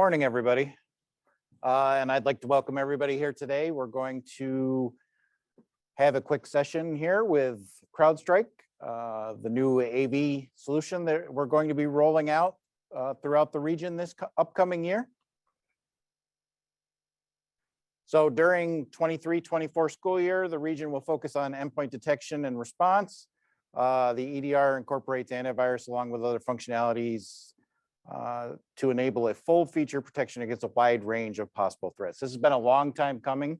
Morning, everybody. And I'd like to welcome everybody here today. We're going to have a quick session here with Crowdstrike, the new AV solution that we're going to be rolling out throughout the region this upcoming year. So during 23-24 school year, the region will focus on endpoint detection and response. The EDR incorporates antivirus along with other functionalities to enable a full feature protection against a wide range of possible threats. This has been a long time coming.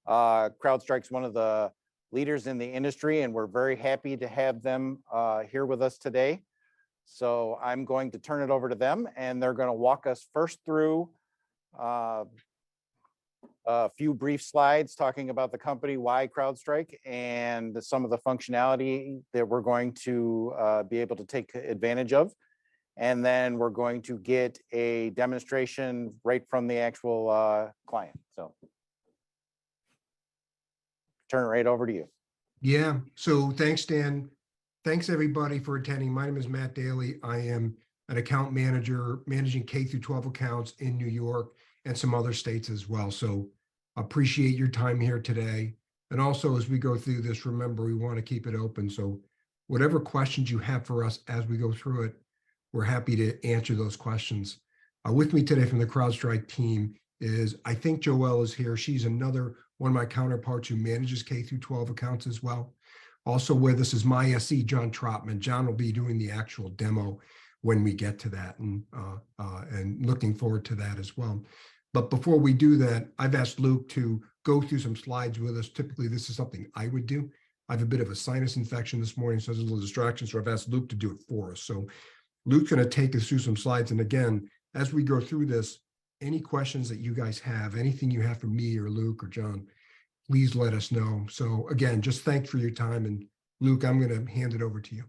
CrowdStrike's one of the leaders in the industry, and we're very happy to have them here with us today. So I'm going to turn it over to them, and they're going to walk us first through a few brief slides talking about the company, why CrowdStrike, and some of the functionality that we're going to be able to take advantage of. And then we're going to get a demonstration right from the actual client. So turn it right over to you. Yeah, so thanks, Dan. Thanks everybody for attending. My name is Matt Daly. I am an account manager managing K through 12 accounts in New York and some other states as well. So appreciate your time here today. And also as we go through this, remember, we want to keep it open. So whatever questions you have for us as we go through it, we're happy to answer those questions. With me today from the CrowdStrike team is, I think Joelle is here. She's another one of my counterparts who manages K through 12 accounts as well. Also with us is my SE, John Trotman. John will be doing the actual demo when we get to that, and looking forward to that as well. But before we do that, I've asked Luke to go through some slides with us. Typically, this is something I would do. I have a bit of a sinus infection this morning, so there's a little distraction. So I've asked Luke to do it for us. So Luke's going to take us through some slides. And again, as we go through this, any questions that you guys have, anything you have for me or Luke or John, please let us know. So again, just thanks for your time. And Luke, I'm going to hand it over to you.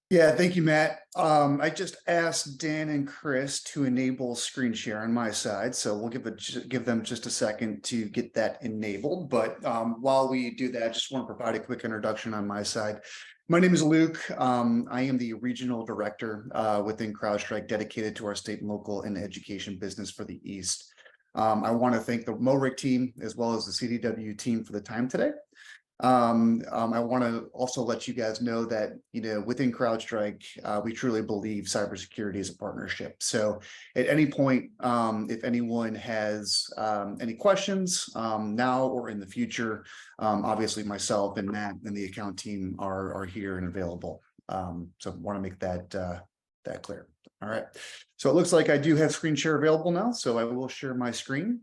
Yeah, thank you, Matt. I just asked Dan and Chris to enable screen share on my side, so we'll give them just a second to get that enabled. But while we do that, I just want to provide a quick introduction on my side. My name is Luke. I am the regional director within CrowdStrike, dedicated to our state and local and education business for the East. I want to thank the MORIC team as well as the CDWG team for the time today. I want to also let you guys know that, within CrowdStrike, we truly believe cybersecurity is a partnership. So at any point, if anyone has any questions now or in the future, obviously myself and Matt and the account team are here and available. So I want to make that clear. All right. So it looks like I do have screen share available now, so I will share my screen.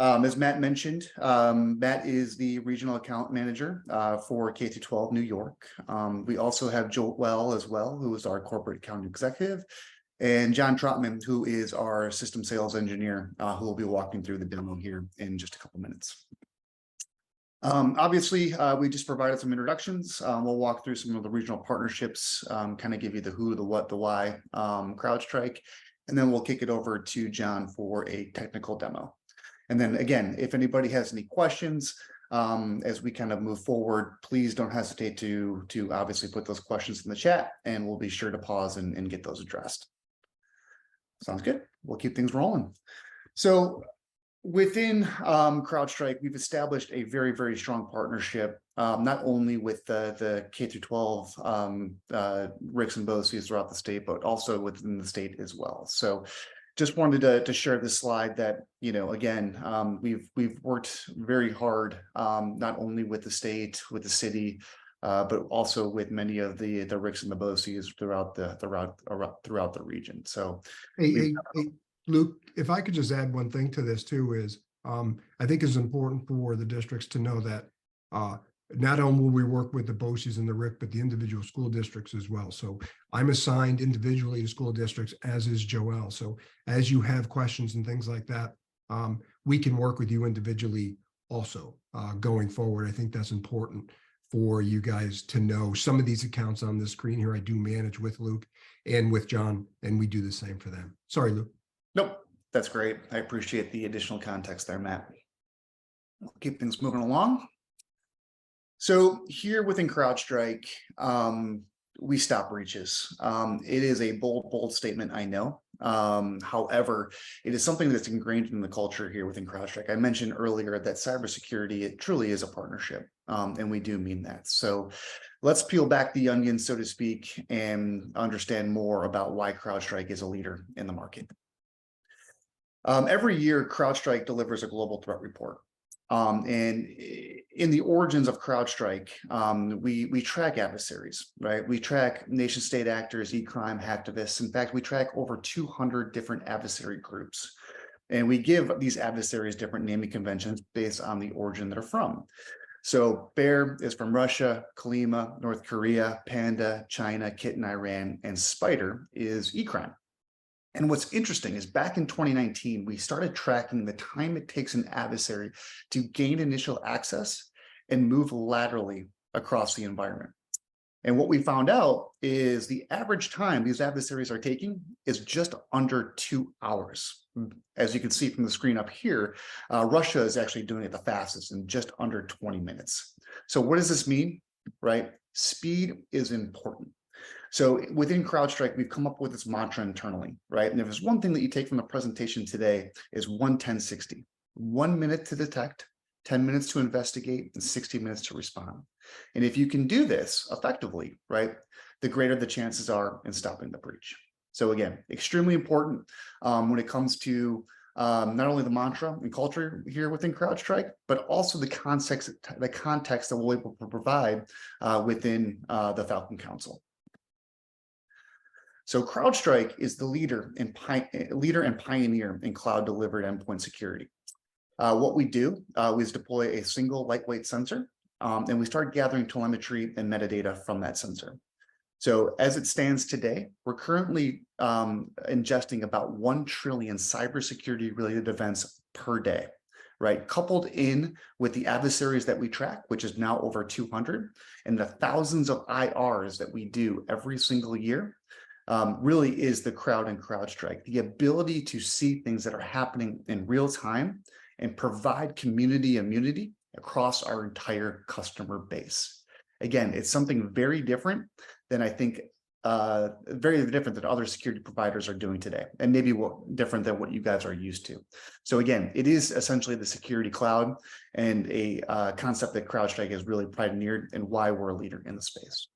As Matt mentioned, Matt is the regional account manager for K through 12 New York. We also have Joelle as well, who is our corporate account executive, and John Trotman, who is our system sales engineer, who will be walking through the demo here in just a couple minutes. Obviously, we just provided some introductions. We'll walk through some of the regional partnerships, kind of give you the who, the what, the why, CrowdStrike, and then we'll kick it over to John for a technical demo. And then again, if anybody has any questions as we kind of move forward, please don't hesitate to obviously put those questions in the chat, and we'll be sure to pause and get those addressed. Sounds good. We'll keep things rolling. So within CrowdStrike, we've established a very, very strong partnership, not only with the K through 12 RICs and BOCES throughout the state, but also within the state as well. So just wanted to share this slide that, again, we've worked very hard, not only with the state, with the city, but also with many of the RICs and the BOCES throughout the region. So, Hey, Luke, if I could just add one thing to this too is, I think it's important for the districts to know that not only will we work with the BOCES and the RIC, but the individual school districts as well. So I'm assigned individually to school districts, as is Joelle. So as you have questions and things like that, we can work with you individually also going forward. I think that's important for you guys to know. Some of these accounts on the screen here, I do manage with Luke and with John, and we do the same for them. Sorry, Luke. Nope, that's great. I appreciate the additional context there, Matt. We'll keep things moving along. So here within CrowdStrike, we stop breaches. It is a bold statement, I know. However, it is something that's ingrained in the culture here within CrowdStrike. I mentioned earlier that cybersecurity, it truly is a partnership, and we do mean that. So let's peel back the onion, so to speak, and understand more about why CrowdStrike is a leader in the market. Every year, CrowdStrike delivers a global threat report. And in the origins of CrowdStrike, we track adversaries, right? We track nation state actors, e-crime hacktivists. In fact, we track over 200 different adversary groups. And we give these adversaries different naming conventions based on the origin they're from. So Bear is from Russia, Kalima, North Korea, Panda, China, Kitten, Iran, and Spider is e-crime. And what's interesting is back in 2019, we started tracking the time it takes an adversary to gain initial access and move laterally across the environment. And what we found out is the average time these adversaries are taking is just under 2 hours. As you can see from the screen up here, Russia is actually doing it the fastest in just under 20 minutes. So what does this mean, right? Speed is important. So within CrowdStrike, we've come up with this mantra internally, right? And if there's one thing that you take from the presentation today is 1-10-60, 1 minute to detect, 10 minutes to investigate, and 60 minutes to respond. And if you can do this effectively, right, the greater the chances are in stopping the breach. So again, extremely important when it comes to not only the mantra and culture here within CrowdStrike, but also the context that we're able to provide within the Falcon Council. So CrowdStrike is the leader and pioneer in cloud-delivered endpoint security. What we do is deploy a single lightweight sensor, and we start gathering telemetry and metadata from that sensor. So as it stands today, we're currently ingesting about 1 trillion cybersecurity-related events per day, right? Coupled in with the adversaries that we track, which is now over 200, and the thousands of IRs that we do every single year, really is the crowd in CrowdStrike. The ability to see things that are happening in real time and provide community immunity across our entire customer base. Again, it's something very different than I think, very different than other security providers are doing today, and maybe different than what you guys are used to. So again, it is essentially the security cloud and a concept that CrowdStrike has really pioneered and why we're a leader in the space.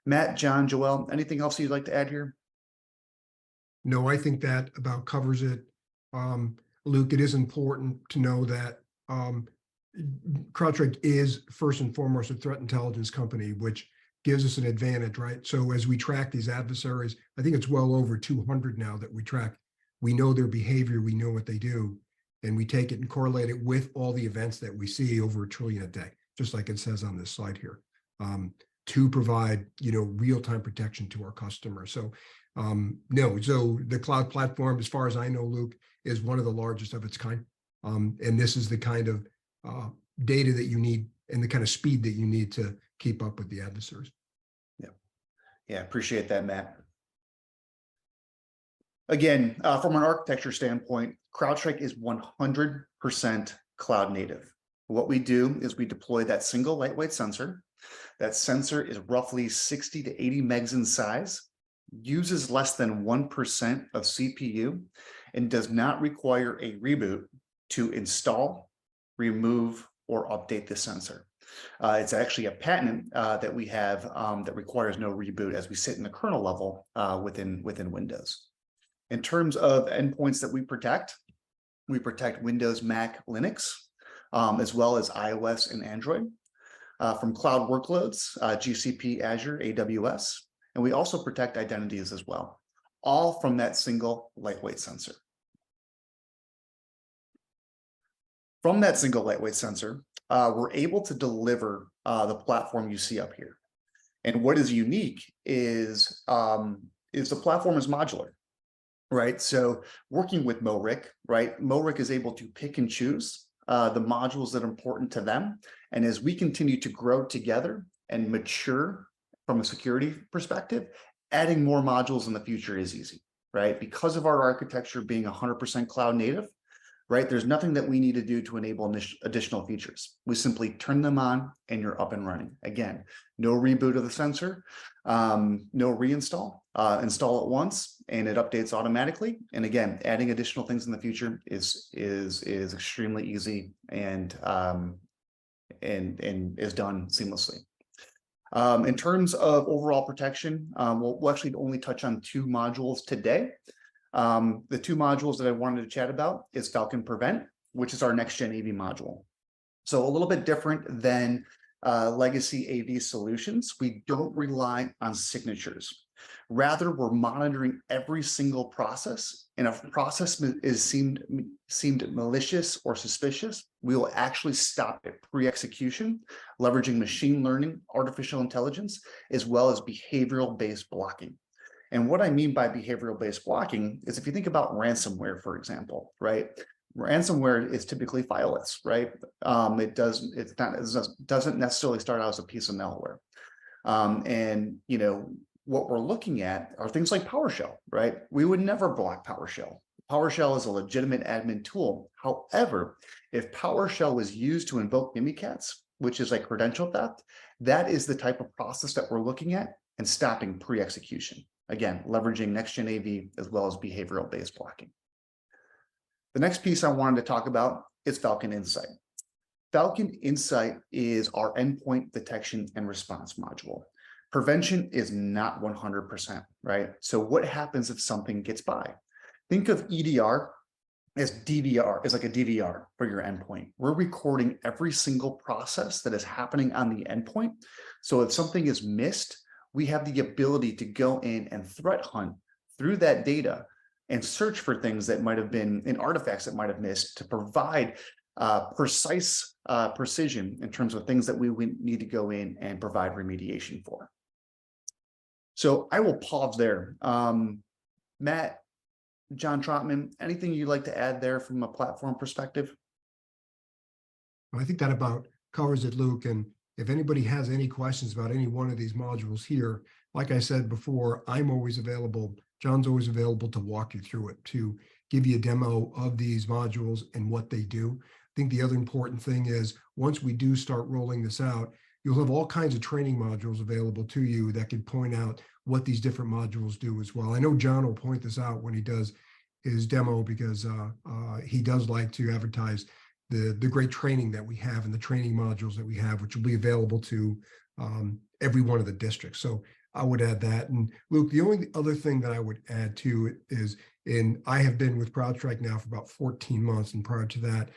Matt, John, Joel, anything else you'd like to add here? No, I think that about covers it. Luke, it is important to know that CrowdStrike is first and foremost a threat intelligence company, which gives us an advantage, right? So as we track these adversaries, I think it's well over 200 now that we track. We know their behavior, we know what they do, and we take it and correlate it with all the events that we see, over 1 trillion a day, just like it says on this slide here, to provide, real-time protection to our customers. So no, so the cloud platform, as far as I know, Luke, is one of the largest of its kind. And this is the kind of data that you need and the kind of speed that you need to keep up with the adversaries. Yeah, appreciate that, Matt. Again, from an architecture standpoint, CrowdStrike is 100% cloud native. What we do is we deploy that single lightweight sensor. That sensor is roughly 60 to 80 megs in size, uses less than 1% of CPU, and does not require a reboot to install, remove, or update the sensor. It's actually a patent that we have that requires no reboot as we sit in the kernel level within Windows. In terms of endpoints that we protect Windows, Mac, Linux, as well as iOS and Android. From cloud workloads, GCP, Azure, AWS, and we also protect identities as well, all from that single lightweight sensor. From that single lightweight sensor, we're able to deliver the platform you see up here. And what is unique is the platform is modular, right? So working with MORIC, right? MORIC is able to pick and choose the modules that are important to them. And as we continue to grow together and mature from a security perspective, adding more modules in the future is easy, right? Because of our architecture being 100% cloud native, right? There's nothing that we need to do to enable additional features. We simply turn them on and you're up and running. Again, no reboot of the sensor, no reinstall, install it once and it updates automatically. And again, adding additional things in the future is extremely easy and is done seamlessly. In terms of overall protection, we'll actually only touch on 2 modules today. The 2 modules that I wanted to chat about is Falcon Prevent, which is our next gen AV module. So a little bit different than legacy AV solutions. We don't rely on signatures. Rather, we're monitoring every single process, and if a process is seemed malicious or suspicious, we will actually stop it pre-execution, leveraging machine learning, artificial intelligence, as well as behavioral-based blocking. And what I mean by behavioral-based blocking is if you think about ransomware, for example, right? Ransomware is typically fileless, right? It doesn't necessarily start out as a piece of malware. And you know, what we're looking at are things like PowerShell, right? We would never block PowerShell. PowerShell is a legitimate admin tool. However, if PowerShell was used to invoke Mimikatz, which is like credential theft, that is the type of process that we're looking at and stopping pre-execution. Again, leveraging next-gen AV as well as behavioral-based blocking. The next piece I wanted to talk about is Falcon Insight. Falcon Insight is our endpoint detection and response module. Prevention is not 100%, right? So what happens if something gets by? Think of EDR as DVR, is like a DVR for your endpoint. We're recording every single process that is happening on the endpoint. So if something is missed, we have the ability to go in and threat hunt through that data and search for things that might have been in artifacts that might have missed to provide precise precision in terms of things that we need to go in and provide remediation for. So I will pause there. Matt, John Trotman, anything you'd like to add there from a platform perspective? I think that about covers it, Luke. And if anybody has any questions about any one of these modules here, like I said before, I'm always available. John's always available to walk you through it, to give you a demo of these modules and what they do. I think the other important thing is once we do start rolling this out, you'll have all kinds of training modules available to you that can point out what these different modules do as well. I know John will point this out when he does his demo because he does like to advertise the great training that we have and the training modules that we have, which will be available to every one of the districts. So I would add that. And Luke, the only other thing that I would add to it is, I have been with Crowdstrike now for about 14 months. And prior to that,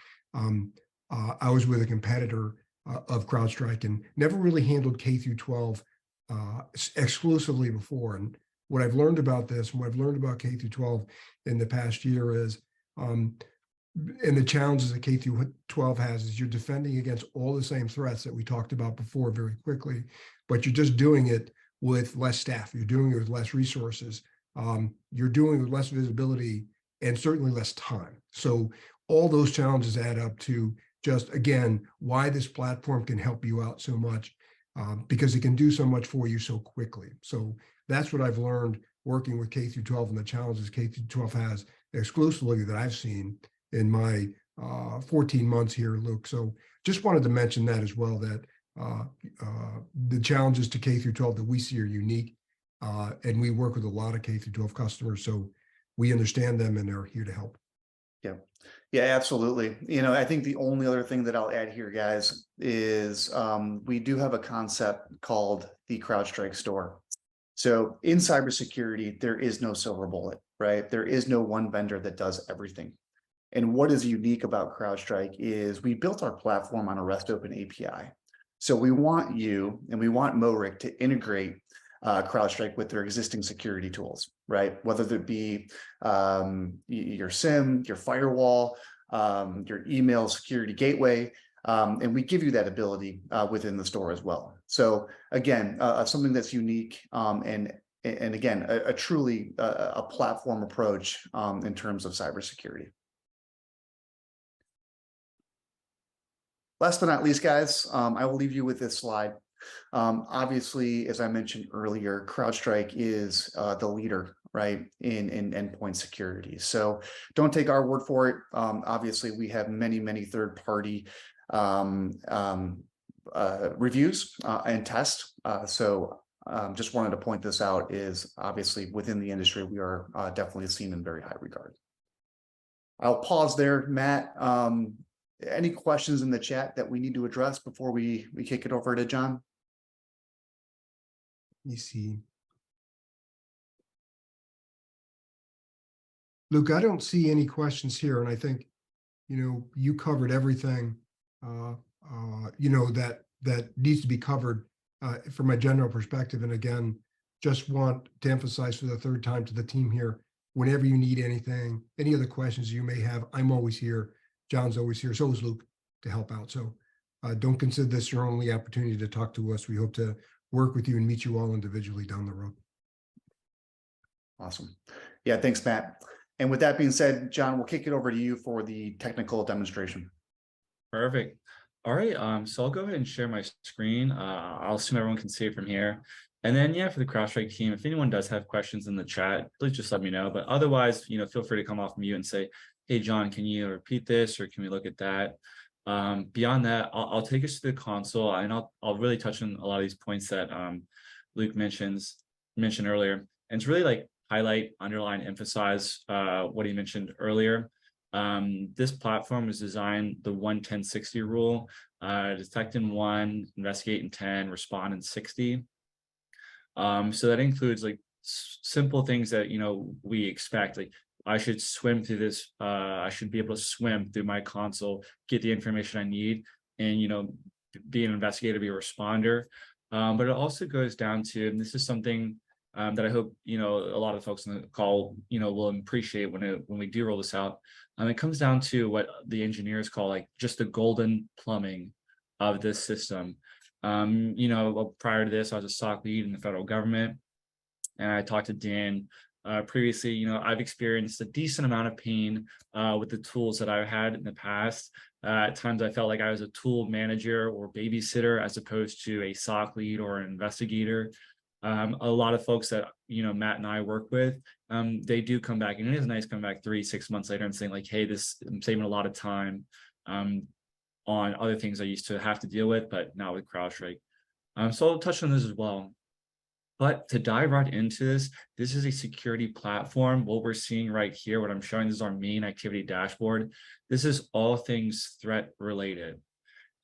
I was with a competitor of Crowdstrike and never really handled K through 12 exclusively before. And what I've learned about this and what I've learned about K through 12 in the past year is, and the challenges that K through 12 has is you're defending against all the same threats that we talked about before very quickly, but you're just doing it with less staff. You're doing it with less resources. You're doing it with less visibility and certainly less time. So all those challenges add up to just, again, why this platform can help you out so much, because it can do so much for you so quickly. So that's what I've learned working with K through 12 and the challenges K through 12 has exclusively that I've seen in my 14 months here, Luke. So just wanted to mention that as well, that the challenges to K through 12 that we see are unique. And we work with a lot of K through 12 customers, so we understand them and they're here to help. Yeah. Yeah, absolutely. You know, I think the only other thing that I'll add here, guys, is we do have a concept called the Crowdstrike store. So in cybersecurity, there is no silver bullet, right? There is no one vendor that does everything. And what is unique about Crowdstrike is we built our platform on a REST Open API. So we want you and we want MORIC to integrate Crowdstrike with their existing security tools, right? Whether it be your SIM, your firewall, your email security gateway, and we give you that ability within the store as well. So again, something that's unique and again, a truly a platform approach in terms of cybersecurity. Last but not least, guys, I will leave you with this slide. Obviously, as I mentioned earlier, Crowdstrike is the leader right, in endpoint security. So don't take our word for it. Obviously, we have many third-party reviews and tests. Just wanted to point this out, is obviously within the industry, we are definitely seen in very high regard. I'll pause there, Matt. Any questions in the chat that we need to address before we kick it over to John? Let me see. Luke, I don't see any questions here, and I think, you covered everything, that needs to be covered from a general perspective. And again, just want to emphasize for the third time to the team here, whenever you need anything, any other questions you may have, I'm always here. John's always here. So is Luke, to help out. So don't consider this your only opportunity to talk to us. We hope to work with you and meet you all individually down the road. Awesome. Yeah, thanks, Matt. And with that being said, John, we'll kick it over to you for the technical demonstration. Perfect. All right. So I'll go ahead and share my screen. I'll assume everyone can see it from here. And then, yeah, for the Crowdstrike team, if anyone does have questions in the chat, please just let me know. But otherwise, feel free to come off mute and say, hey, John, can you repeat this, or can we look at that? Beyond that, I'll take us to the console, and I'll really touch on a lot of these points that Luke mentioned earlier. And it's really like highlight, underline, emphasize what he mentioned earlier. This platform was designed the 1-10-60 rule, detect in 1, investigate in 10, respond in 60. So that includes like simple things that we expect. Like, I should swim through this. I should be able to swim through my console, get the information I need, and be an investigator, be a responder. But it also goes down to, and this is something that I hope a lot of folks on the call will appreciate when we do roll this out. It comes down to what the engineers call like just the golden plumbing of this system. Prior to this, I was a SOC lead in the federal government, and I talked to Dan previously. I've experienced a decent amount of pain with the tools that I've had in the past. At times, I felt like I was a tool manager or babysitter as opposed to a SOC lead or an investigator. A lot of folks that Matt and I work with, they do come back, and it is nice coming back 3-6 months later and saying like, hey, I'm saving a lot of time on other things I used to have to deal with, but not with CrowdStrike. So I'll touch on this as well. But to dive right into this is a security platform. What we're seeing right here, what I'm showing, this is our main activity dashboard. This is all things threat related.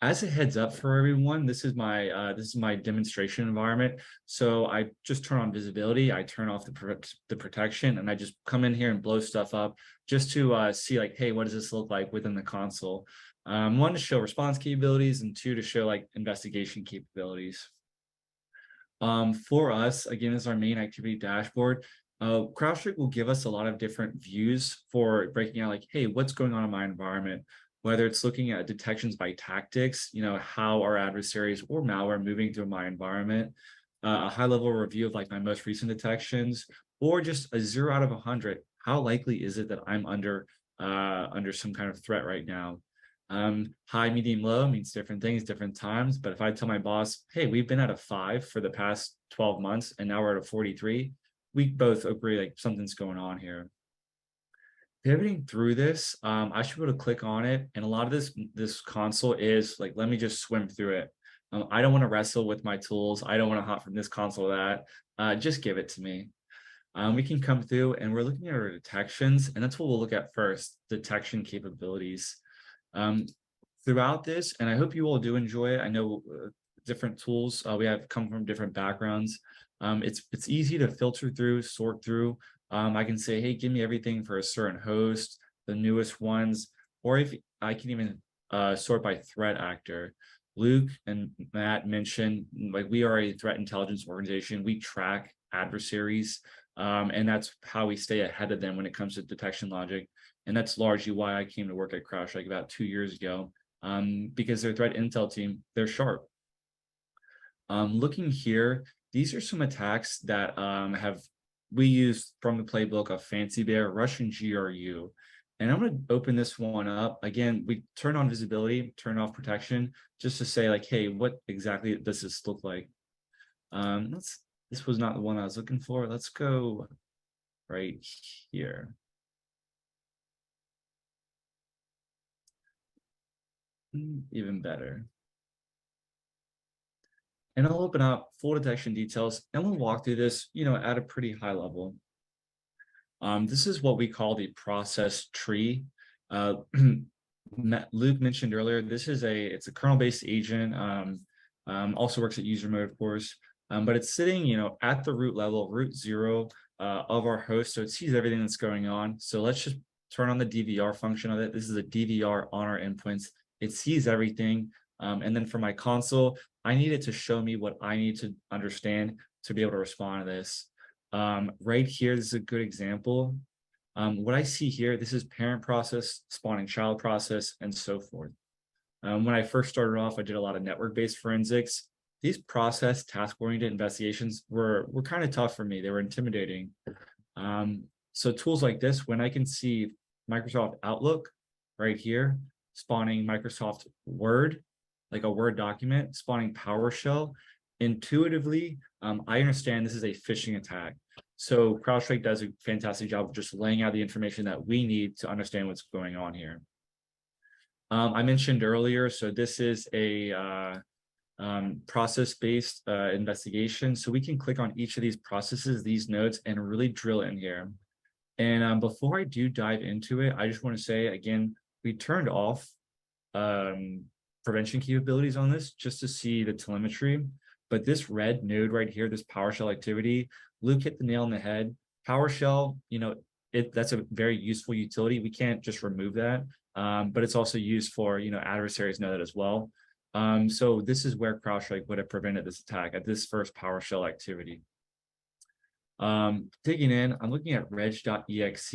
As a heads up for everyone, this is my demonstration environment. So I just turn on visibility, I turn off the protection, and I just come in here and blow stuff up just to see like, hey, what does this look like within the console? One, to show response capabilities, and two, to show like investigation capabilities. For us, again, this is our main activity dashboard. CrowdStrike will give us a lot of different views for breaking out like, hey, what's going on in my environment? Whether it's looking at detections by tactics, how our adversaries or malware moving through my environment, a high-level review of like my most recent detections, or just a 0 out of 100. How likely is it that I'm under some kind of threat right now? High, medium, low means different things, different times. But if I tell my boss, hey, we've been at a 5 for the past 12 months, and now we're at a 43, we both agree like something's going on here. Pivoting through this, I should be able to click on it, and a lot of this console is like, let me just swim through it. I don't want to wrestle with my tools. I don't want to hop from this console to that. Just give it to me. We can come through, and we're looking at our detections, and that's what we'll look at first: detection capabilities. Throughout this, and I hope you all do enjoy it. I know different tools we have come from different backgrounds. It's easy to filter through, sort through. I can say, hey, give me everything for a certain host, the newest ones, or if I can even sort by threat actor. Luke and Matt mentioned, like, we are a threat intelligence organization. We track adversaries, and that's how we stay ahead of them when it comes to detection logic. And that's largely why I came to work at CrowdStrike about 2 years ago, because their threat intel team, they're sharp. Looking here, these are some attacks that we use from the playbook of Fancy Bear, Russian GRU. And I'm going to open this one up. Again, we turn on visibility, turn off protection, just to say like, hey, what exactly does this look like? This was not the one I was looking for. Let's go right here. Even better. And I'll open up full detection details and we'll walk through this, at a pretty high level. This is what we call the process tree. Luke mentioned earlier, it's a kernel-based agent, also works at user mode, of course, but it's sitting, at the root level, root 0 of our host. So it sees everything that's going on. So let's just turn on the DVR function of it. This is a DVR on our endpoints. It sees everything. And then for my console, I need it to show me what I need to understand to be able to respond to this. Right here, this is a good example. What I see here, this is parent process, spawning child process, and so forth. When I first started off, I did a lot of network-based forensics. These process task-oriented investigations were kind of tough for me. They were intimidating. So tools like this, when I can see Microsoft Outlook right here, spawning Microsoft Word, like a Word document, spawning PowerShell, intuitively, I understand this is a phishing attack. So Crowdstrike does a fantastic job of just laying out the information that we need to understand what's going on here. I mentioned earlier, so this is a process-based investigation. So we can click on each of these processes, these nodes, and really drill in here. And before I do dive into it, I just want to say, again, we turned off prevention capabilities on this just to see the telemetry. But this red node right here, this PowerShell activity, Luke hit the nail on the head. PowerShell, that's a very useful utility. We can't just remove that, but it's also used for, adversaries know that as well. So this is where Crowdstrike would have prevented this attack at this first PowerShell activity. Digging in, I'm looking at reg.exe.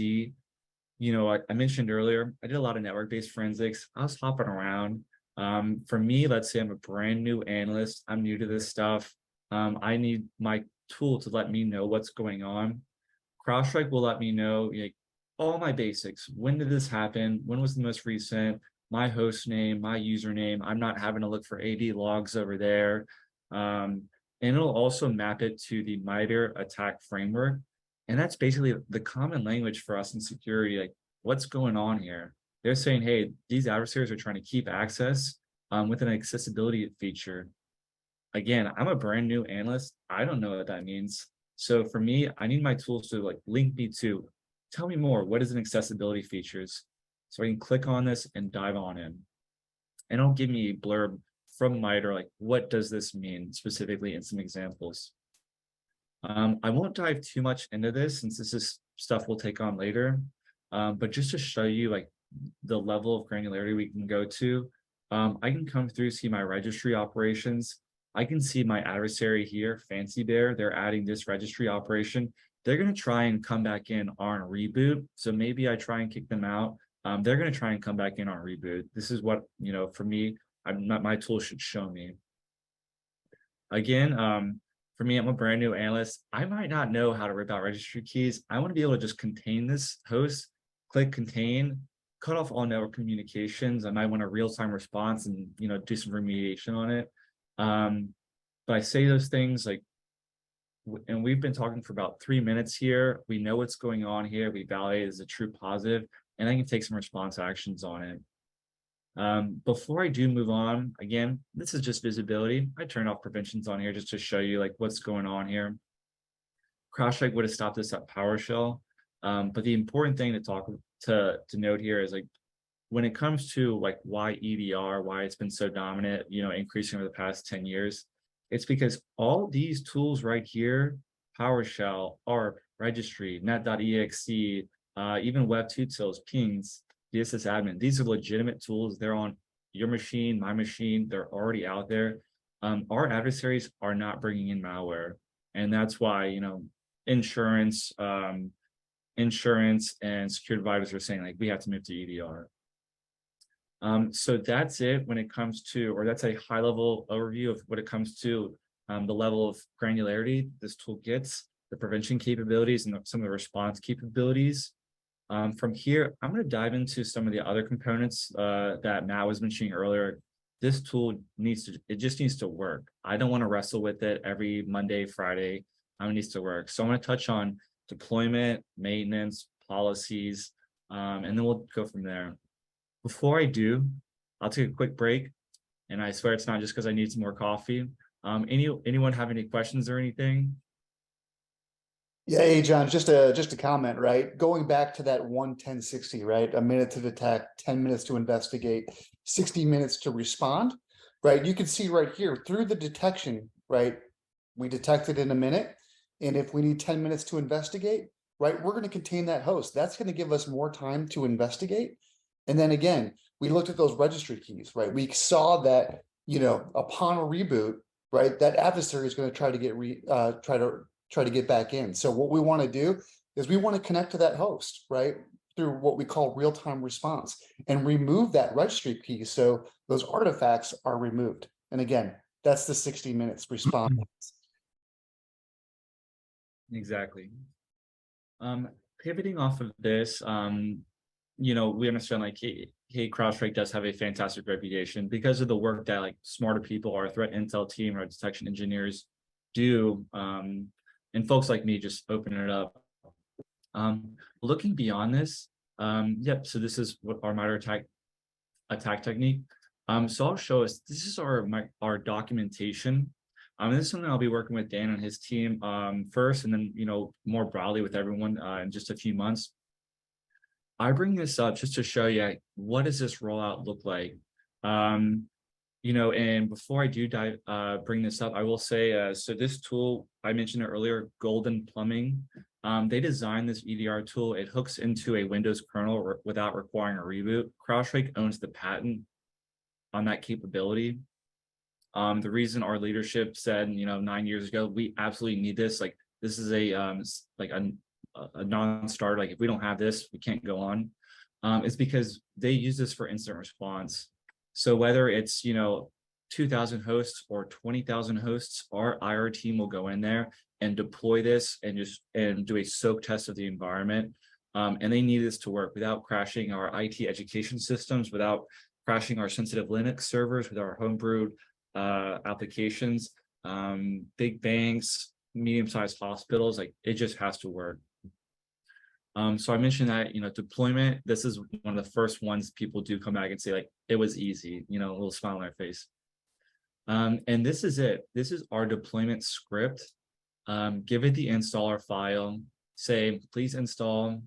I mentioned earlier, I did a lot of network-based forensics. I was hopping around. For me, let's say I'm a brand new analyst. I'm new to this stuff. I need my tool to let me know what's going on. Crowdstrike will let me know all my basics. When did this happen? When was the most recent? My host name, my username. I'm not having to look for AD logs over there. And it'll also map it to the MITRE attack framework. And that's basically the common language for us in security. Like, what's going on here? They're saying, hey, these adversaries are trying to keep access with an accessibility feature. Again, I'm a brand new analyst. I don't know what that means. So for me, I need my tools to link me to, tell me more, what is an accessibility features? So I can click on this and dive on in. And it'll give me a blurb from MITRE, what does this mean specifically in some examples. I won't dive too much into this since this is stuff we'll take on later. But just to show you the level of granularity we can go to, I can come through, see my registry operations. I can see my adversary here, Fancy Bear. They're adding this registry operation. They're going to try and come back in on reboot. So maybe I try and kick them out. They're going to try and come back in on reboot. This is what, for me, my tool should show me. Again, for me, I'm a brand new analyst. I might not know how to rip out registry keys. I want to be able to just contain this host, click contain, cut off all network communications. I might want a real-time response and, do some remediation on it. But I say those things and we've been talking for about 3 minutes here. We know what's going on here. We validate it as a true positive, and I can take some response actions on it. Before I do move on, again, this is just visibility. I turn off preventions on here just to show you what's going on here. Crowdstrike would have stopped this at PowerShell. But the important thing to note here is when it comes to why EDR, why it's been so dominant, increasing over the past 10 years, it's because all these tools right here, PowerShell, ARP, registry, net.exe, even web2tils, pings, DSS admin, these are legitimate tools. They're on your machine, my machine, they're already out there. Our adversaries are not bringing in malware. And that's why, insurance and security providers are saying we have to move to EDR. So that's it when it comes to, or that's a high level overview of what it comes to the level of granularity this tool gets, the prevention capabilities and some of the response capabilities. From here, I'm going to dive into some of the other components that Matt was mentioning earlier. This tool just needs to work. I don't want to wrestle with it every Monday, Friday. It needs to work. So I'm going to touch on deployment, maintenance, policies, and then we'll go from there. Before I do, I'll take a quick break, and I swear it's not just because I need some more coffee. Anyone have any questions or anything? Yeah, hey, John, just a comment, right? Going back to that 1-10-60, right? A minute to detect, 10 minutes to investigate, 60 minutes to respond, right? You can see right here through the detection, right? We detected in a minute. And if we need 10 minutes to investigate, right, we're going to contain that host. That's going to give us more time to investigate. And then again, we looked at those registry keys, right? We saw that, upon a reboot, right, that adversary is going to try to get back in. So what we want to do is we want to connect to that host, right, through what we call real-time response and remove that registry key so those artifacts are removed. And again, that's the 60 minutes response. Exactly. Pivoting off of this, we understand like, hey, CrowdStrike does have a fantastic reputation because of the work that like smarter people, our threat intel team, our detection engineers do, and folks like me just open it up. Looking beyond this, so this is what our MITRE attack technique. So I'll show us, this is our documentation. This is something I'll be working with Dan and his team first, and then, more broadly with everyone in just a few months. I bring this up just to show you what does this rollout look like. And before I do bring this up, I will say, so this tool, I mentioned it earlier, Golden Plumbing, they designed this EDR tool. It hooks into a Windows kernel without requiring a reboot. CrowdStrike owns the patent on that capability. The reason our leadership said, 9 years ago, we absolutely need this. Like, this is a non-starter. Like, if we don't have this, we can't go on. It's because they use this for instant response. So whether it's, 2,000 hosts or 20,000 hosts, our IR team will go in there and deploy this and do a soak test of the environment. And they need this to work without crashing our IT education systems, without crashing our sensitive Linux servers, with our homebrewed applications, big banks, medium-sized hospitals. Like, it just has to work. So I mentioned that, deployment, this is one of the first ones people do come back and say, like, it was easy, a little smile on their face. And this is it. This is our deployment script. Give it the installer file, say, please install.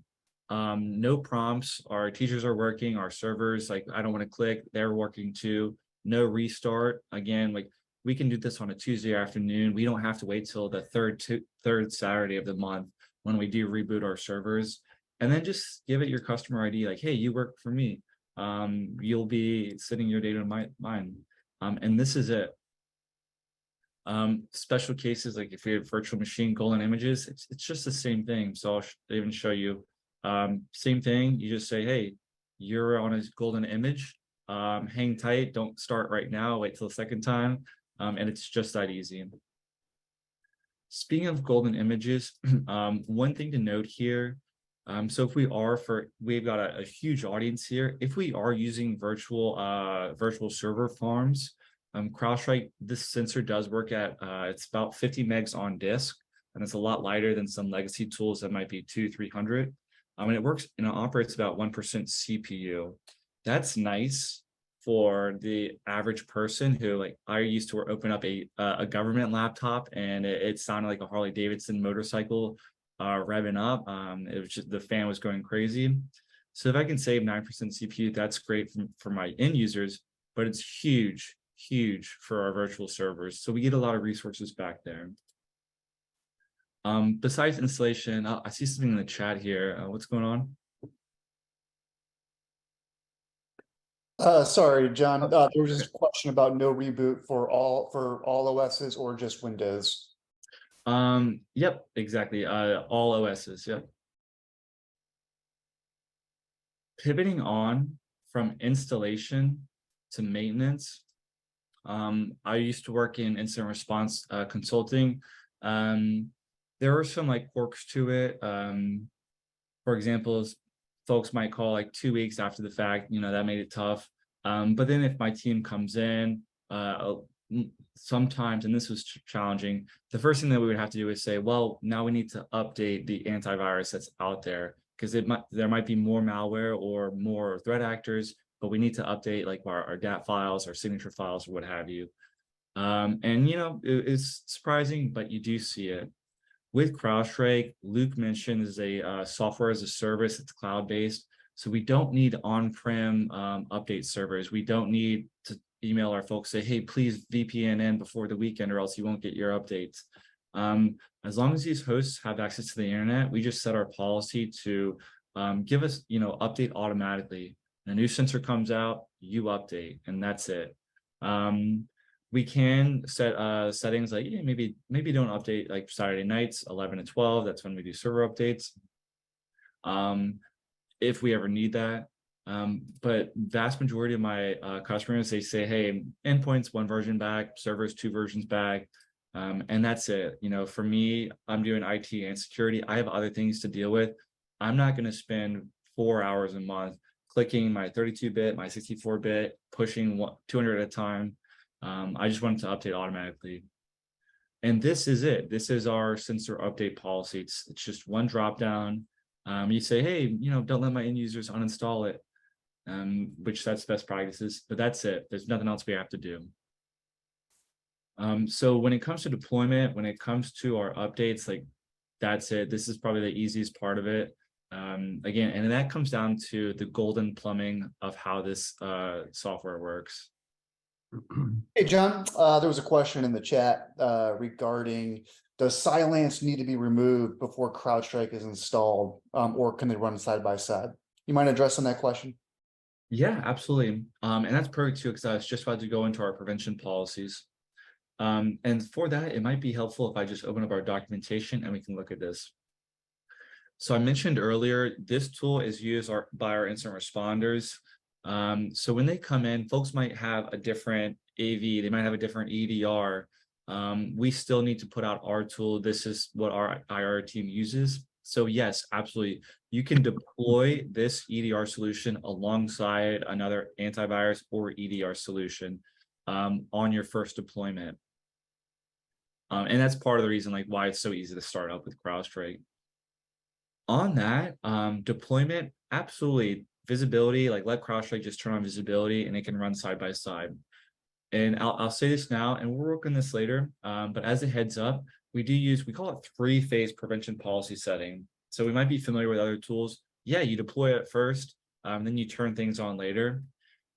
No prompts. Our teachers are working, our servers, like, I don't want to click, they're working too. No restart. Again, like, we can do this on a Tuesday afternoon. We don't have to wait till the third Saturday of the month when we do reboot our servers. And then just give it your customer ID, like, hey, you work for me. You'll be sitting your data in mine. And this is it. Special cases, like if you have virtual machine golden images, it's just the same thing. So I'll even show you. Same thing. You just say, hey, you're on a golden image. Hang tight. Don't start right now. Wait till the second time. And it's just that easy. Speaking of golden images, one thing to note here. So if we've got a huge audience here. If we are using virtual server farms, CrowdStrike, this sensor does work at, it's about 50 megs on disk, and it's a lot lighter than some legacy tools that might be 200-300. And it works and it operates about 1% CPU. That's nice for the average person who, like, I used to open up a government laptop and it sounded like a Harley Davidson motorcycle revving up. It was just, the fan was going crazy. So if I can save 9% CPU, that's great for my end users, but it's huge for our virtual servers. So we get a lot of resources back there. Besides installation, I see something in the chat here. What's going on? Sorry, John, there was just a question about no reboot for all OSs or just Windows. Yep, exactly. All OSs, yep. Pivoting on from installation to maintenance. I used to work in incident response consulting. There were some like quirks to it. For example, folks might call like 2 weeks after the fact, that made it tough. But then if my team comes in, sometimes, and this was challenging, the first thing that we would have to do is say, well, now we need to update the antivirus that's out there, because there might be more malware or more threat actors, but we need to update like our DAT files, our signature files, or what have you. And it's surprising, but you do see it. With CrowdStrike, Luke mentioned is a software as a service. It's cloud-based. So we don't need on-prem update servers. We don't need to email our folks, say, hey, please VPN in before the weekend or else you won't get your updates. As long as these hosts have access to the internet, we just set our policy to give us, update automatically. A new sensor comes out, you update, and that's it. We can set settings like, maybe don't update like Saturday nights, 11 to 12. That's when we do server updates. If we ever need that. But vast majority of my customers, they say, hey, endpoints 1 version back, servers 2 versions back. And that's it. For me, I'm doing IT and security. I have other things to deal with. I'm not going to spend 4 hours a month clicking my 32-bit, my 64-bit, pushing 200 at a time. I just want it to update automatically. And this is it. This is our sensor update policy. It's just one drop down. You say, hey, don't let my end users uninstall it, which that's best practices, but that's it. There's nothing else we have to do. So when it comes to deployment, when it comes to our updates, like that's it. This is probably the easiest part of it. Again, and that comes down to the golden plumbing of how this software works. Hey, John, there was a question in the chat regarding, does Cylance need to be removed before CrowdStrike is installed, or can they run side by side? You mind addressing that question? Yeah, absolutely. And that's perfect too, because I was just about to go into our prevention policies. And for that, it might be helpful if I just open up our documentation and we can look at this. So I mentioned earlier, this tool is used by our incident responders. So when they come in, folks might have a different AV, they might have a different EDR. We still need to put out our tool. This is what our IR team uses. So yes, absolutely. You can deploy this EDR solution alongside another antivirus or EDR solution on your first deployment. And that's part of the reason why it's so easy to start up with CrowdStrike. On that, deployment, absolutely. Visibility, let CrowdStrike just turn on visibility and it can run side by side. And I'll say this now, and we'll work on this later, but as a heads up, we call it 3-phase prevention policy setting. So we might be familiar with other tools. Yeah, you deploy it first, then you turn things on later.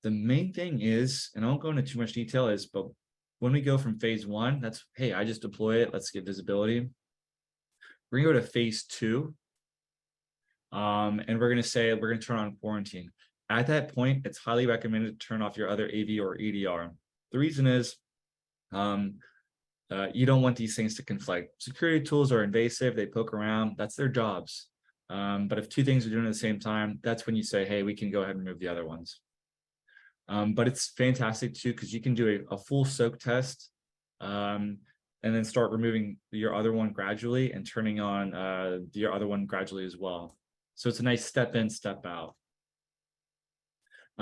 The main thing is, and I won't go into too much detail, but when we go from phase 1, that's, hey, I just deploy it, let's get visibility. We're gonna go to phase 2. And we're going to say we're going to turn on quarantine. At that point, it's highly recommended to turn off your other AV or EDR. The reason is you don't want these things to conflict. Security tools are invasive. They poke around. That's their jobs. But if 2 things are doing at the same time, that's when you say, hey, we can go ahead and remove the other ones. But it's fantastic too, because you can do a full soak test and then start removing your other one gradually and turning on your other one gradually as well. So it's a nice step in, step out.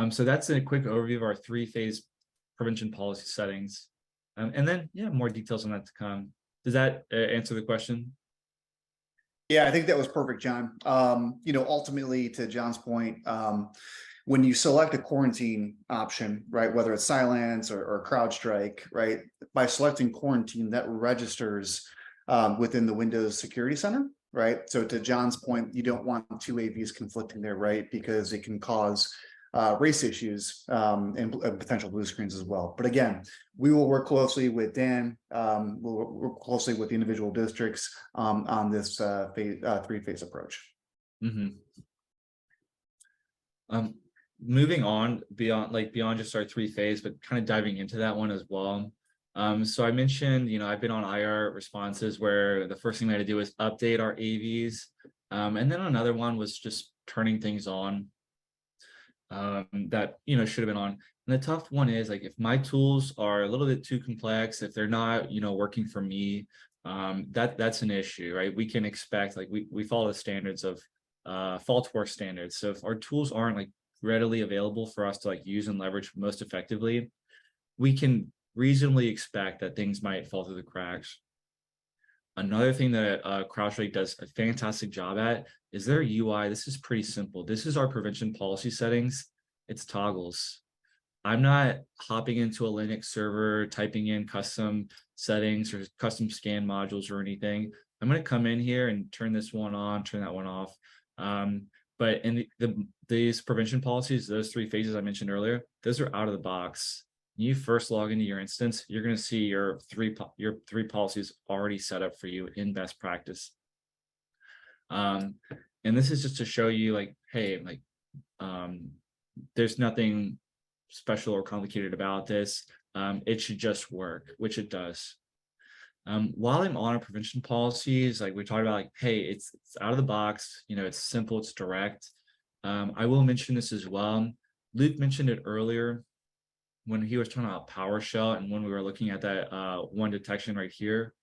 So that's a quick overview of our 3-phase prevention policy settings. And then, yeah, more details on that to come. Does that answer the question? Yeah, I think that was perfect, John. Ultimately, to John's point, when you select a quarantine option, right, whether it's Cylance or CrowdStrike, right, by selecting quarantine, that registers within the Windows Security Center. Right. So to John's point, you don't want 2 AVs conflicting there, right? Because it can cause race issues and potential blue screens as well. But again, we will work closely with Dan. We'll work closely with the individual districts on this 3-phase approach. Moving on beyond just our 3-phase, but kind of diving into that one as well. So I mentioned, I've been on IR responses where the first thing we had to do is update our AVs. And then another one was just turning things on that, should have been on. And the tough one is if my tools are a little bit too complex, if they're not, working for me, that's an issue, right? We can expect, we follow the standards of fault-tolerant standards. So if our tools aren't readily available for us to use and leverage most effectively, we can reasonably expect that things might fall through the cracks. Another thing that Crowdstrike does a fantastic job at is their UI. This is pretty simple. This is our prevention policy settings. It's toggles. I'm not hopping into a Linux server, typing in custom settings or custom scan modules or anything. I'm going to come in here and turn this one on, turn that one off. But in these prevention policies, those 3 phases I mentioned earlier, those are out of the box. When you first log into your instance, you're going to see your three policies already set up for you in best practice. And this is just to show you, like, hey, like, there's nothing special or complicated about this. It should just work, which it does. While I'm on a prevention policies, like we talked about, like, hey, it's out of the box, you know, it's simple, it's direct. I will mention this as well. Luke mentioned it earlier when he was talking about PowerShell and when we were looking at that one detection right here.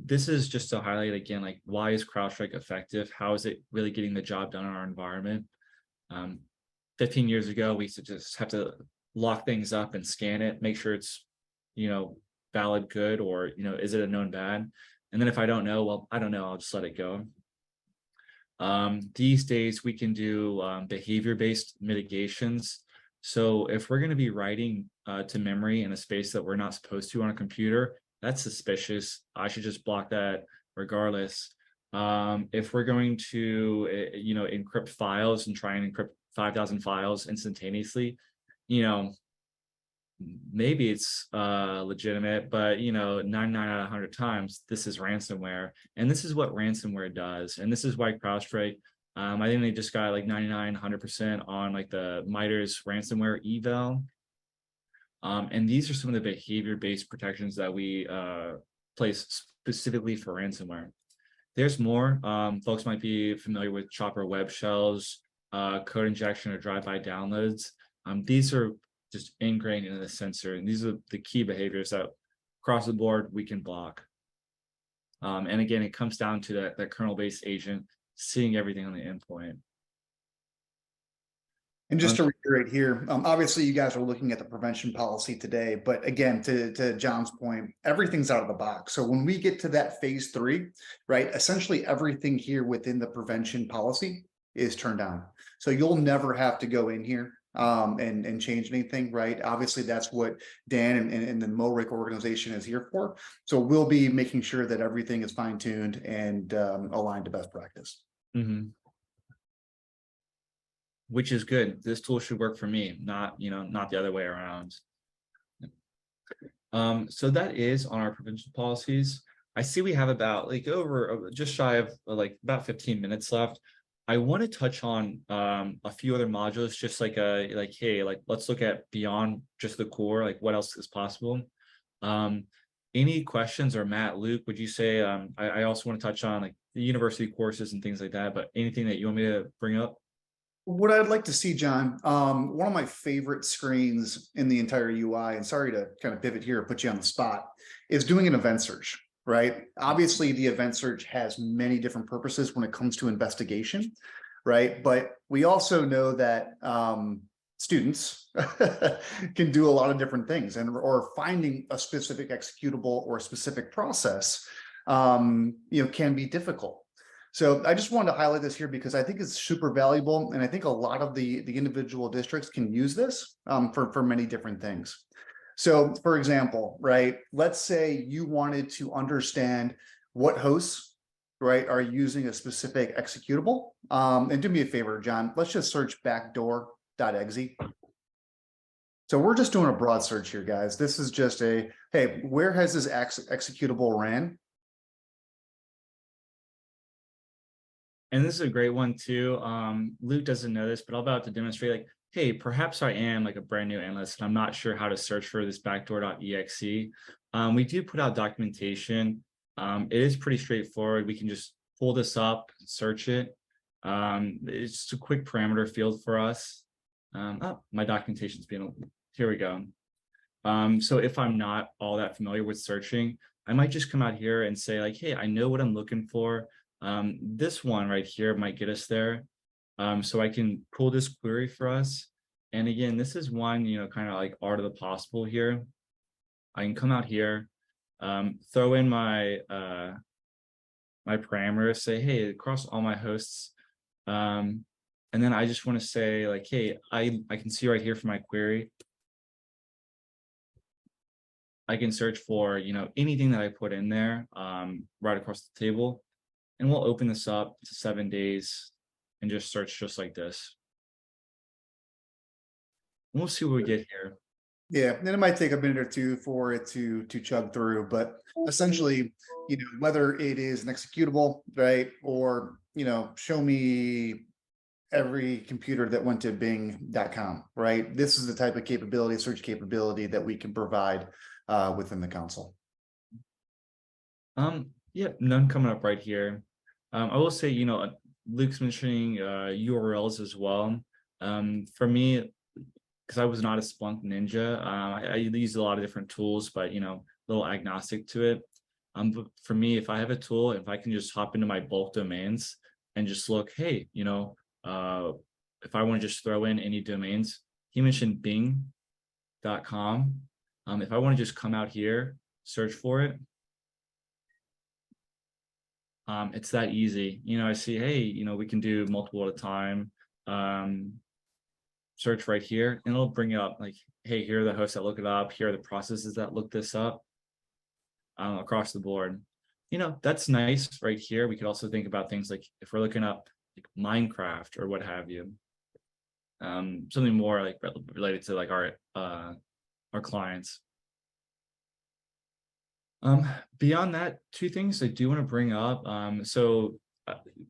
This is just to highlight again, like, why is CrowdStrike effective? How is it really getting the job done in our environment? 15 years ago, we used to just have to lock things up and scan it, make sure it's, you know, valid good, or, you know, is it a known bad? And then if I don't know, well, I don't know, I'll just let it go. These days we can do behavior-based mitigations. So if we're going to be writing to memory in a space that we're not supposed to on a computer, that's suspicious. I should just block that regardless. If we're going to, you know, encrypt files and try and encrypt 5,000 files instantaneously, you know, maybe it's legitimate, but, you know, 99 out of 100 times, this is ransomware. And this is what ransomware does. And this is why CrowdStrike, I think they just got like 99, 100% on like the MITRE's ransomware eval. And these are some of the behavior-based protections that we place specifically for ransomware. There's more. Folks might be familiar with Chopper web shells, code injection, or drive-by downloads. These are just ingrained into the sensor, and these are the key behaviors that across the board we can block. And again, it comes down to that kernel-based agent seeing everything on the endpoint. And just to reiterate here, obviously you guys are looking at the prevention policy today, but again, to John's point, everything's out of the box. So when we get to that phase 3, right, essentially everything here within the prevention policy is turned on. So you'll never have to go in here and change anything, right? Obviously that's what Dan and the MORIC organization is here for. So we'll be making sure that everything is fine-tuned and aligned to best practice. Mm-hmm. Which is good. This tool should work for me, not, you know, not the other way around. So that is on our prevention policies. I see we have about like just shy of like about 15 minutes left. I want to touch on a few other modules, just like hey, like let's look at beyond just the core, like what else is possible. Any questions? Or Matt, Luke, would you say, I also want to touch on like the university courses and things like that, but anything that you want me to bring up? What I'd like to see, John, one of my favorite screens in the entire UI, and sorry to kind of pivot here or put you on the spot, is doing an event search, right? Obviously, the event search has many different purposes when it comes to investigation, right? But we also know that students can do a lot of different things, and or finding a specific executable or a specific process, you know, can be difficult. So I just wanted to highlight this here because I think it's super valuable. And I think a lot of the individual districts can use this for many different things. So for example, right, let's say you wanted to understand what hosts, right, are using a specific executable. And do me a favor, John, let's just search backdoor.exe. So we're just doing a broad search here, guys. This is just a, hey, where has this executable ran? And this is a great one too. Luke doesn't know this, but I'm about to demonstrate, like, hey, perhaps I am like a brand new analyst and I'm not sure how to search for this backdoor.exe. We do put out documentation. It is pretty straightforward. We can just pull this up, search it. It's just a quick parameter field for us. Oh, my documentation's being, here we go. So if I'm not all that familiar with searching, I might just come out here and say like, hey, I know what I'm looking for. This one right here might get us there. So I can pull this query for us. And again, this is one, you know, kind of like art of the possible here. I can come out here, throw in my my parameters, say, hey, across all my hosts. And then I just want to say like, hey, I can see right here for my query. I can search for, anything that I put in there, right across the table. And we'll open this up to 7 days and just search just like this. And we'll see what we get here. Yeah, and it might take a minute or two for it to chug through, but essentially, whether it is an executable, right, or show me every computer that went to bing.com, right? This is the type of capability, search capability that we can provide within the console. Yeah, none coming up right here. I will say, Luke's mentioning URLs as well. For me, because I was not a Splunk ninja, I used a lot of different tools, but a little agnostic to it. But for me, if I have a tool, if I can just hop into my bulk domains and just look, hey, if I want to just throw in any domains, he mentioned bing.com. If I want to just come out here, search for it, it's that easy. I see, hey, we can do multiple at a time. Search right here, and it'll bring up like, hey, here are the hosts that look it up. Here are the processes that look this up across the board. That's nice right here. We could also think about things like if we're looking up like Minecraft or what have you, something more like related to like our clients. Beyond that, two things I do want to bring up. So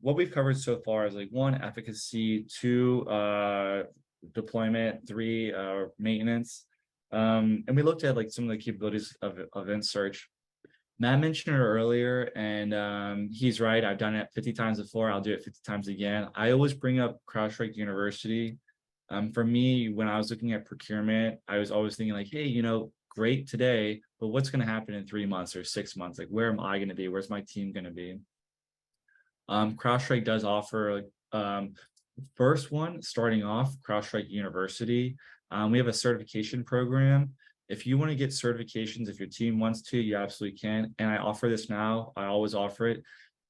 what we've covered so far is like 1, efficacy, 2, deployment, 3, maintenance. And we looked at like some of the capabilities of event search. Matt mentioned it earlier, and he's right. I've done it 50 times before. I'll do it 50 times again. I always bring up Crowdstrike University. For me, when I was looking at procurement, I was always thinking like, hey, great today, but what's going to happen in 3 months or 6 months? Like, where am I going to be? Where's my team going to be? Crowdstrike does offer first one, starting off, Crowdstrike University. We have a certification program. If you want to get certifications, if your team wants to, you absolutely can. And I offer this now. I always offer it.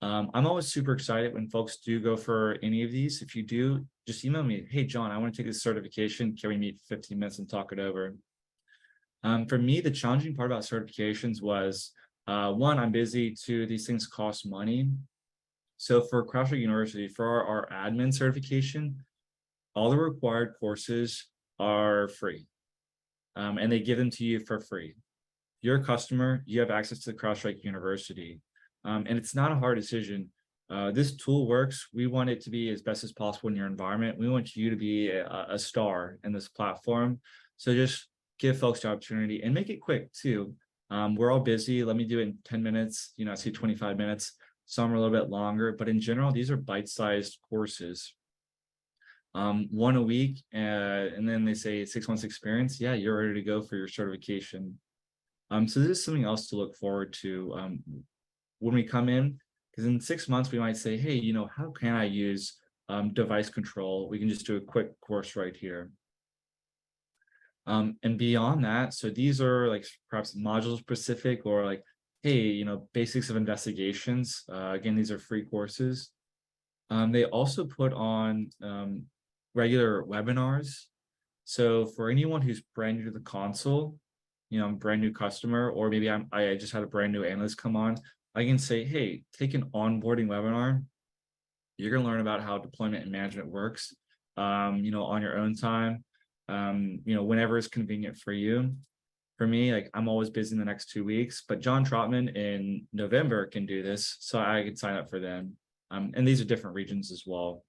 I'm always super excited when folks do go for any of these. If you do, just email me. Hey, John, I want to take this certification. Can we meet 15 minutes and talk it over? For me, the challenging part about certifications was, 1, I'm busy. 2, these things cost money. So for Crowdstrike University, for our admin certification, all the required courses are free. And they give them to you for free. If you're a customer, you have access to the Crowdstrike University. And it's not a hard decision. This tool works. We want it to be as best as possible in your environment. We want you to be a star in this platform. So just give folks the opportunity and make it quick too. We're all busy. Let me do it in 10 minutes. I see 25 minutes. Some are a little bit longer, but in general, these are bite-sized courses. 1 a week, and then they say 6 months experience. Yeah, you're ready to go for your certification. So this is something else to look forward to when we come in, because in 6 months we might say, hey, how can I use device control? We can just do a quick course right here. And beyond that, so these are like perhaps module specific, or like, hey, basics of investigations. Again, these are free courses. They also put on regular webinars. So for anyone who's brand new to the console, brand new customer, or maybe I just had a brand new analyst come on, I can say, hey, take an onboarding webinar. You're going to learn about how deployment and management works, on your own time, whenever it's convenient for you. For me, like, I'm always busy in the next 2 weeks, but John Trotman in November can do this, so I could sign up for them. And these are different regions as well.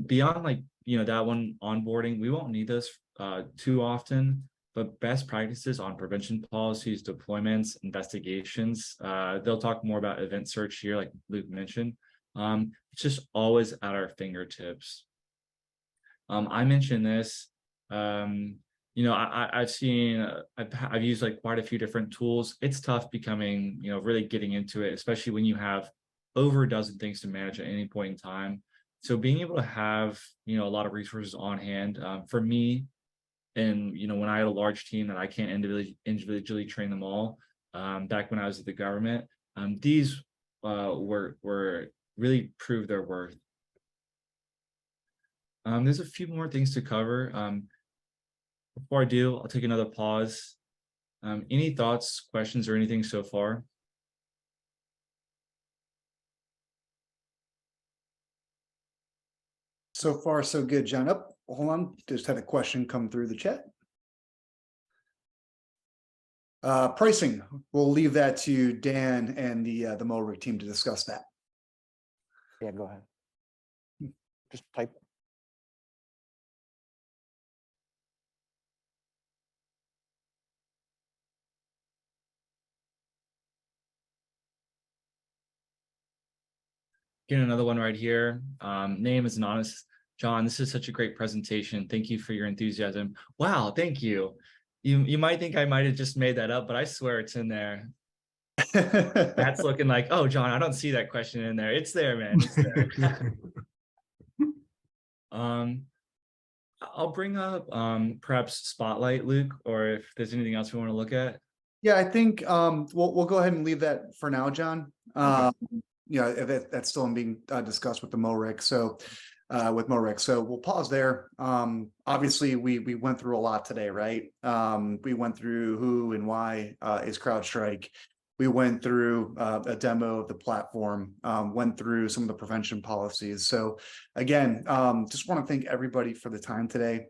Beyond like, that one onboarding, we won't need this too often, but best practices on prevention policies, deployments, investigations, they'll talk more about event search here, like Luke mentioned. It's just always at our fingertips. I mentioned this, I've seen, I've used like quite a few different tools. It's tough becoming, really getting into it, especially when you have over a dozen things to manage at any point in time. So being able to have, a lot of resources on hand, for me, and when I had a large team that I can't individually train them all, back when I was at the government, these were really proved their worth. There's a few more things to cover. Before I do, I'll take another pause. Any thoughts, questions, or anything so far? So far, so good, John. Up, hold on. Just had a question come through the chat. Pricing, we'll leave that to Dan and the MORIC team to discuss that. Yeah, go ahead. Just type. Get another one right here. Name is anonymous. John, this is such a great presentation. Thank you for your enthusiasm. Wow, thank you. You might think I might have just made that up, but I swear it's in there. That's looking like, oh, John, I don't see that question in there. It's there, man. It's there. I'll bring up perhaps Spotlight, Luke, or if there's anything else we want to look at. Yeah, I think we'll go ahead and leave that for now, John. Yeah, if that's still being discussed with the MORIC. So with MORIC. So we'll pause there. Obviously, we went through a lot today, right? We went through who and why is CrowdStrike. We went through a demo of the platform, went through some of the prevention policies. So again, just want to thank everybody for the time today.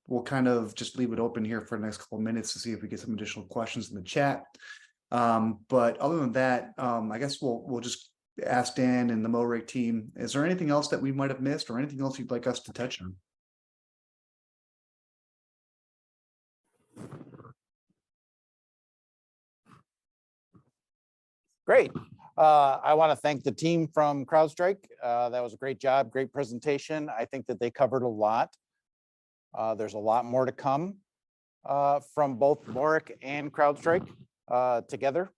We'll kind of just leave it open here for the next couple of minutes to see if we get some additional questions in the chat. But other than that, I guess we'll just ask Dan and the MORIC team, is there anything else that we might have missed or anything else you'd like us to touch on? Great. I want to thank the team from CrowdStrike. That was a great job, great presentation. I think that they covered a lot. There's a lot more to come from both MORIC and CrowdStrike together.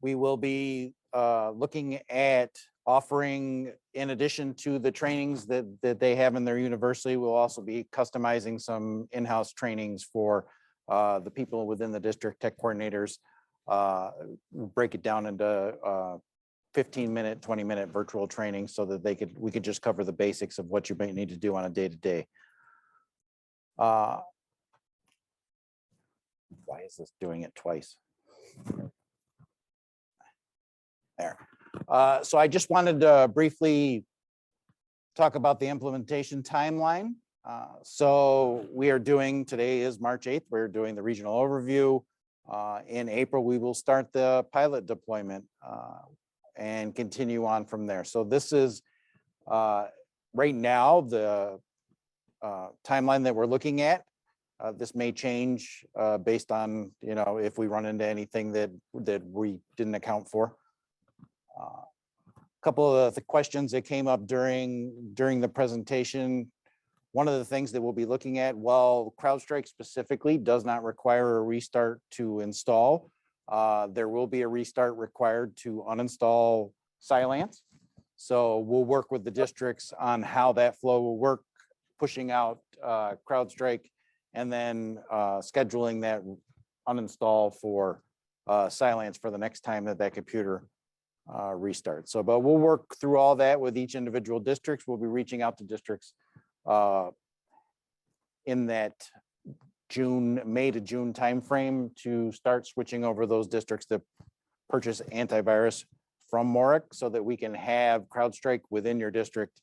We will be looking at offering, in addition to the trainings that they have in their university, we'll also be customizing some in-house trainings for the people within the district, tech coordinators. Break it down into 15-minute, 20-minute virtual training so that we could just cover the basics of what you may need to do on a day-to-day. Why is this doing it twice? There. So I just wanted to briefly talk about the implementation timeline. So we are doing, today is March 8th, we're doing the regional overview. In April, we will start the pilot deployment and continue on from there. So this is right now the timeline that we're looking at. This may change based on, if we run into anything that we didn't account for. A couple of the questions that came up during the presentation. One of the things that we'll be looking at, while CrowdStrike specifically does not require a restart to install, there will be a restart required to uninstall Cylance. So we'll work with the districts on how that flow will work, pushing out CrowdStrike, and then scheduling that uninstall for Cylance for the next time that computer restarts. So, but we'll work through all that with each individual districts. We'll be reaching out to districts in that May to June timeframe to start switching over those districts that purchase antivirus from MORIC so that we can have CrowdStrike within your district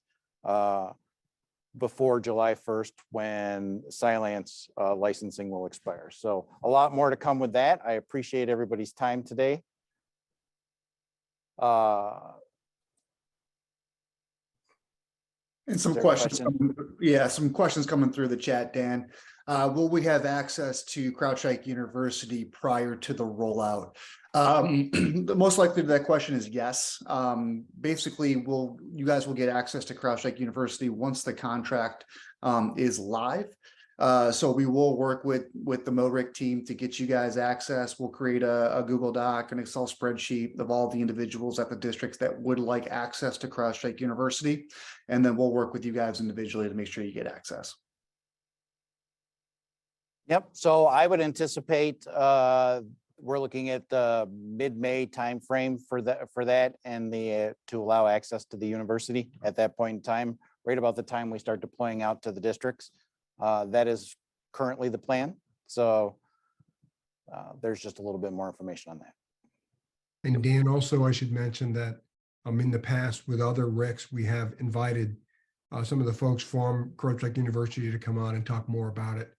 before July 1st when Cylance licensing will expire. So a lot more to come with that. I appreciate everybody's time today. And some questions, some questions coming through the chat, Dan. Will we have access to CrowdStrike University prior to the rollout? The most likely to that question is yes. Basically, you guys will get access to CrowdStrike University once the contract is live. So we will work with the MORIC team to get you guys access. We'll create a Google Doc, an Excel spreadsheet of all the individuals at the districts that would like access to CrowdStrike University. And then we'll work with you guys individually to make sure you get access. Yep, so I would anticipate, we're looking at the mid-May timeframe for that and to allow access to the university at that point in time, right about the time we start deploying out to the districts. That is currently the plan, so there's just a little bit more information on that. And Dan, also, I should mention that in the past with other RICs, we have invited some of the folks from Crowdstrike University to come on and talk more about it,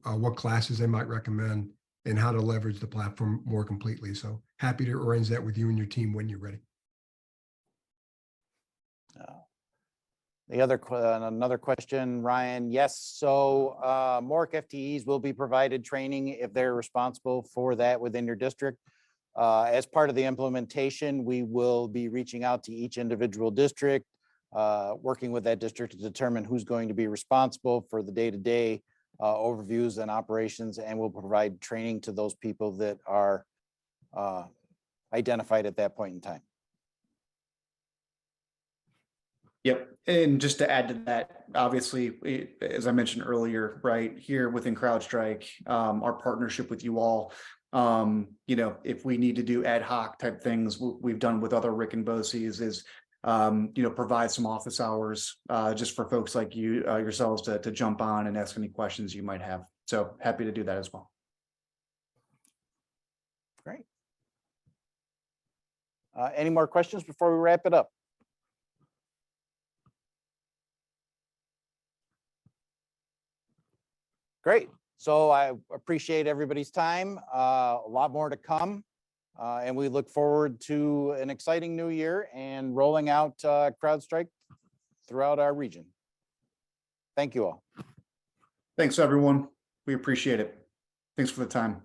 what classes they might recommend, and how to leverage the platform more completely. So happy to arrange that with you and your team when you're ready. Another question, Ryan. Yes, so MORIC FTEs will be provided training if they're responsible for that within your district. As part of the implementation, we will be reaching out to each individual district, working with that district to determine who's going to be responsible for the day-to-day overviews and operations, and we'll provide training to those people that are identified at that point in time. Yep. And just to add to that, obviously, as I mentioned earlier, right here within CrowdStrike, our partnership with you all, if we need to do ad hoc type things, we've done with other Rick and BOCES is, provide some office hours just for folks like you yourselves to jump on and ask any questions you might have. So happy to do that as well. Great. Any more questions before we wrap it up? Great. So I appreciate everybody's time. A lot more to come. And we look forward to an exciting new year and rolling out CrowdStrike throughout our region. Thank you all. Thanks, everyone. We appreciate it. Thanks for the time.